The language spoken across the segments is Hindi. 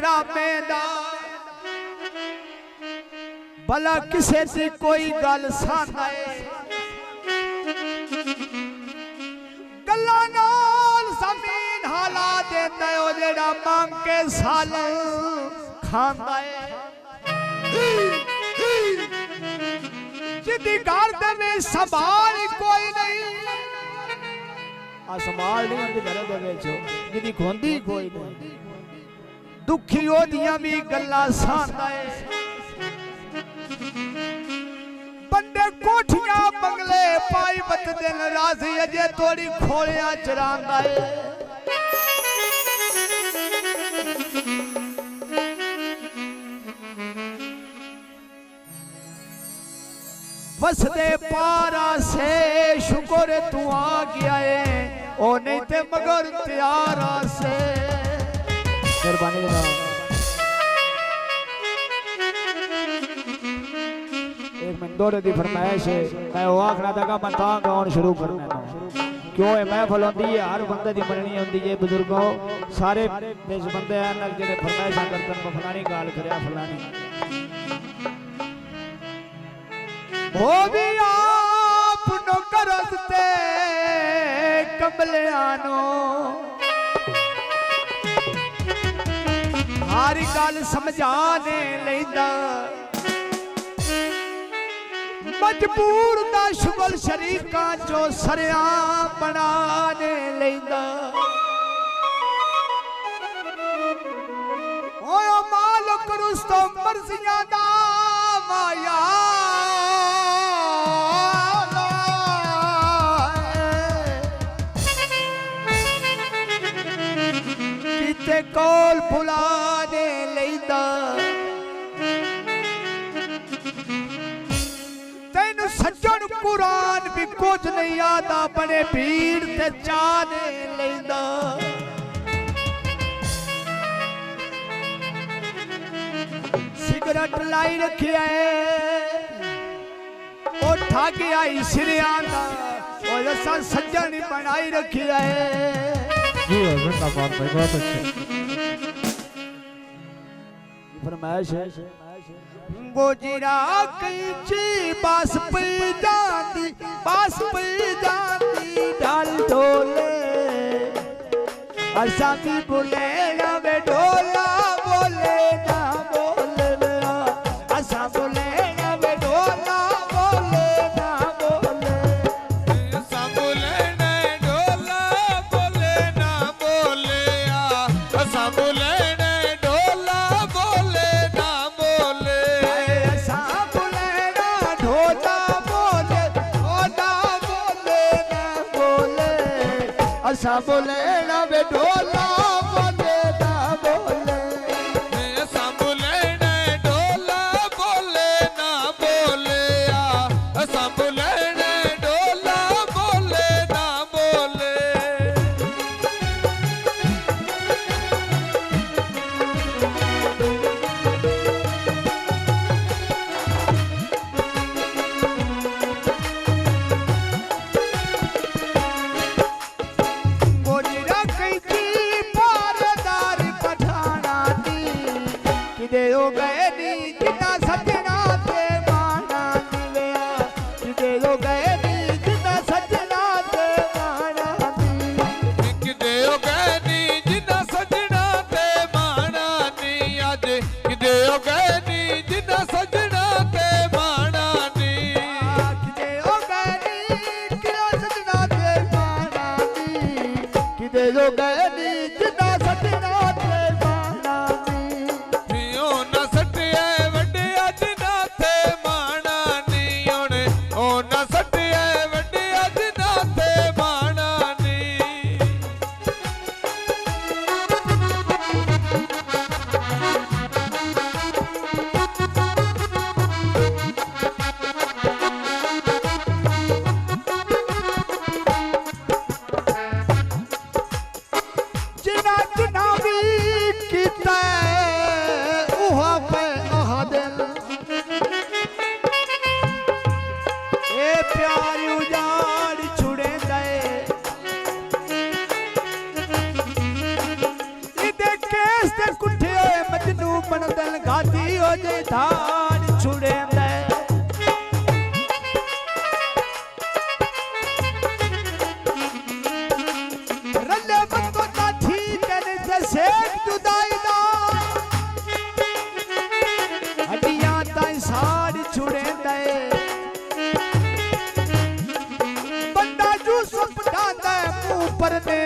रामेदा भला किसे दी कोई गल सादा गल्ला नाल जमीन हाला देंदा है ओ जेड़ा मांग के साल खांदा है जिदी घर दे संभाल कोई नहीं आ संभाल नहीं आंदी घर दे विच जिदी खोंदी कोई नहीं दुखी ओदियां भी गल्ला सादा है बंदे कोठियां बंगले पाई बत दिन राजी अजे थोड़ी खोलियां चरांदा है वसदे पारा से शुक्र तू आ गया है ओ नहीं ते मगर त्यारा से मेहरबानी जनाब एक मिनट दौरे दी फरमाइश है मैं वो आखना था मैं तां गाउन शुरू करना क्यों है महफिल होंदी है हर बंदे दी मननी होंदी है बुजुर्गों सारे पेश बंदे हैं ना जेड़े फरमाइशां करदन फलानी गाल करया फलानी वो भी आप नो करते कमलियानो हर गल समझाने लेंदा मजबूर दा शुगल शरीका जो सरिया बनाने लेंदा ओए मालिक रुस्तो मर्जियां दा माया किते कोल बुलाने लेंदा सज्जन कुरान भी कुछ नहीं आता अपने भीड़ ते जाने लेंदा सिगरेट लाई रखी है ओ ठग आई सिरिया दा और असा सज्जन ही बनाई रखी है जी जिंदाबाद भाई बहुत अच्छे फरमाइश है गोजरा कैची बास पे जाती ढाल ढोले असा भी बोले ना वे ढोला बोले ना बोले असा बोले ना वे ढोला बोले ना बोले असा बोले ना ढोला बोले ना बोले असा बोले असा बोले ना वे ढोला बोले ना बोले असा बोले ना ढोला बोले ना बोले असा बोले ना ढोला बोले ना बोले हो गए नी जितना सजना ते माना दिया किदे हो गए नी जितना सजना ते माना किदे हो गए नी जितना सजना ते माना नी आज किदे हो गए नी जितना सजना ते माना नी किदे हो गए नी जितना सजना ते माना किदे हो गए नी जितना सजना ते माना जे धाड़ छुड़े दे रले बंदो ना ठीक है शेख जुदाई दा हड्डियां ताई साड़ छुड़े दे बंदा यूसुफ ढांदा मुंह पर ने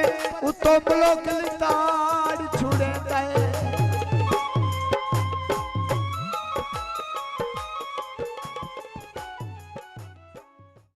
उतो ब्लोक ताड़ छुड़े दे